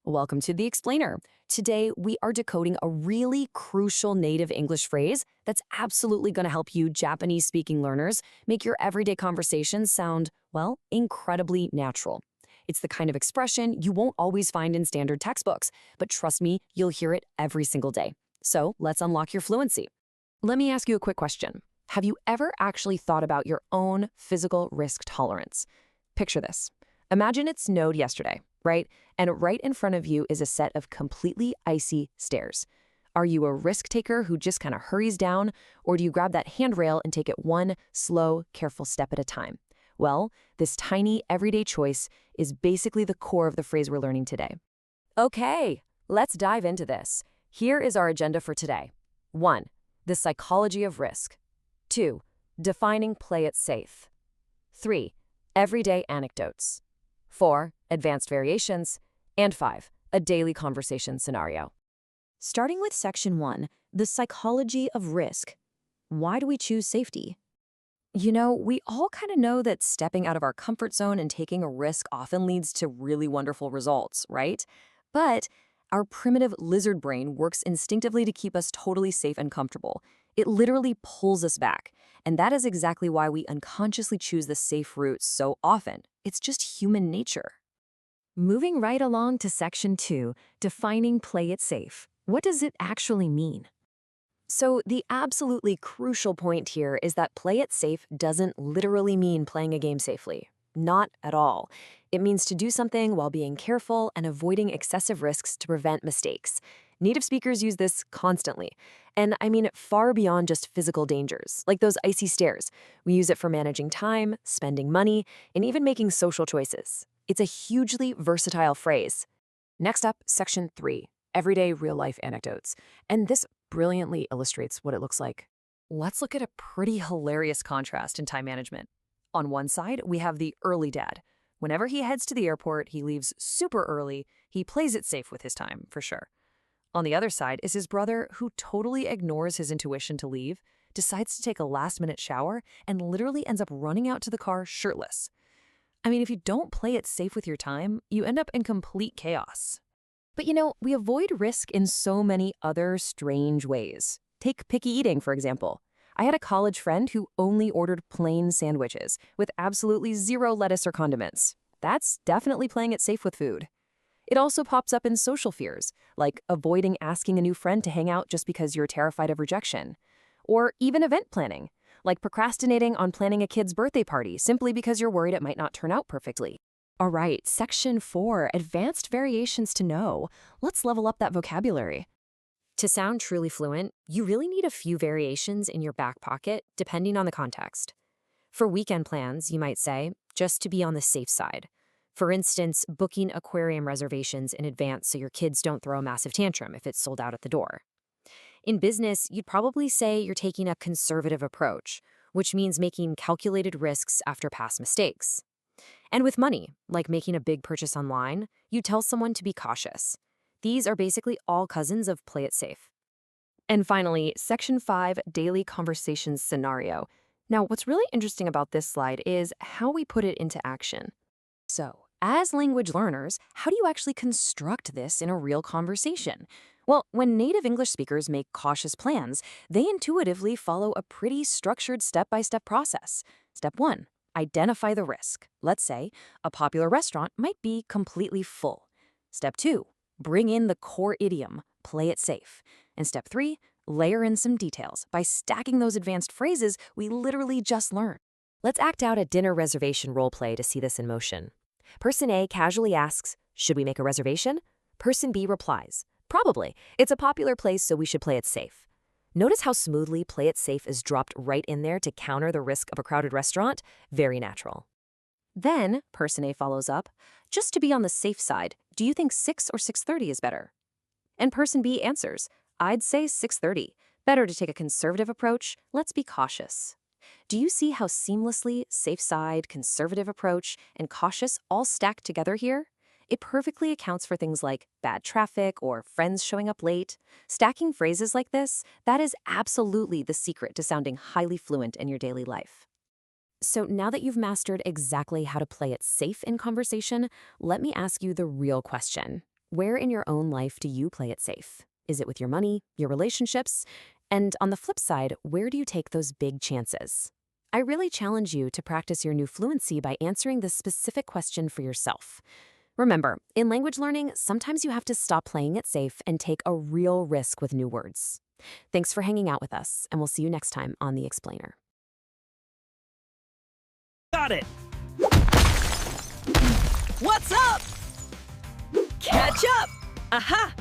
Welcome to the Explainer. Today, we are decoding a really crucial native English phrase that's absolutely going to help you Japanese-speaking learners make your everyday conversations sound, well, incredibly natural. It's the kind of expression you won't always find in standard textbooks, but trust me, you'll hear it every single day. So let's unlock your fluency. Let me ask you a quick question. Have you ever actually thought about your own physical risk tolerance? Picture this. Imagine it snowed yesterday, right? And right in front of you is a set of completely icy stairs. Are you a risk taker who just kind of hurries down, or do you grab that handrail and take it one slow, careful step at a time? Well, this tiny, everyday choice is basically the core of the phrase we're learning today. Okay, let's dive into this. Here is our agenda for today. 1. The psychology of risk. 2. Defining play it safe. 3. Everyday anecdotes. 4. Advanced variations. And 5. A daily conversation scenario. Starting with Section 1, the psychology of risk. Why do we choose safety? You know, we all kind of know that stepping out of our comfort zone and taking a risk often leads to really wonderful results, right? But our primitive lizard brain works instinctively to keep us totally safe and comfortable. It literally pulls us back. And that is exactly why we unconsciously choose the safe route so often. It's just human nature. Moving right along to Section 2, defining play it safe. What does it actually mean? So the absolutely crucial point here is that play it safe doesn't literally mean playing a game safely. Not at all. It means to do something while being careful and avoiding excessive risks to prevent mistakes. Native speakers use this constantly. And I mean far beyond just physical dangers, like those icy stairs. We use it for managing time, spending money, and even making social choices. It's a hugely versatile phrase. Next up, Section 3, Everyday Real-Life Anecdotes. And this brilliantly illustrates what it looks like. Let's look at a pretty hilarious contrast in time management. On one side, we have the early dad. Whenever he heads to the airport, he leaves super early. He plays it safe with his time, for sure. On the other side is his brother, who totally ignores his intuition to leave, decides to take a last-minute shower, and literally ends up running out to the car shirtless. I mean, if you don't play it safe with your time, you end up in complete chaos. But you know, we avoid risk in so many other strange ways. Take picky eating, for example. I had a college friend who only ordered plain sandwiches with absolutely zero lettuce or condiments. That's definitely playing it safe with food. It also pops up in social fears, like avoiding asking a new friend to hang out just because you're terrified of rejection. Or even event planning, like procrastinating on planning a kid's birthday party simply because you're worried it might not turn out perfectly. All right, Section 4, Advanced Variations to Know. Let's level up that vocabulary. To sound truly fluent, you really need a few variations in your back pocket, depending on the context. For weekend plans, you might say, just to be on the safe side. For instance, booking aquarium reservations in advance so your kids don't throw a massive tantrum if it's sold out at the door. In business, you'd probably say you're taking a conservative approach, which means making calculated risks after past mistakes. And with money, like making a big purchase online, you tell someone to be cautious. These are basically all cousins of play it safe. And finally, Section 5, Daily Conversations Scenario. Now, what's really interesting about this slide is how we put it into action. So, as language learners, how do you actually construct this in a real conversation? Well, when native English speakers make cautious plans, they intuitively follow a pretty structured step-by-step process. Step 1, identify the risk. Let's say a popular restaurant might be completely full. Step 2, bring in the core idiom, play it safe. And step 3, layer in some details by stacking those advanced phrases we literally just learned. Let's act out a dinner reservation role play to see this in motion. Person A casually asks, "Should we make a reservation?" Person B replies, "Probably. It's a popular place, so we should play it safe." Notice how smoothly play it safe is dropped right in there to counter the risk of a crowded restaurant? Very natural. Then, Person A follows up, "Just to be on the safe side, do you think 6 or 6:30 is better?" And Person B answers, "I'd say 6:30. Better to take a conservative approach. Let's be cautious." Do you see how seamlessly safe side, conservative approach, and cautious all stack together here? It perfectly accounts for things like bad traffic or friends showing up late. Stacking phrases like this, that is absolutely the secret to sounding highly fluent in your daily life. So now that you've mastered exactly how to play it safe in conversation, let me ask you the real question. Where in your own life do you play it safe? Is it with your money, your relationships? And on the flip side, where do you take those big chances? I really challenge you to practice your new fluency by answering this specific question for yourself. Remember, in language learning, sometimes you have to stop playing it safe and take a real risk with new words. Thanks for hanging out with us, and we'll see you next time on The Explainer. Got it! What's up? Catch up! Aha!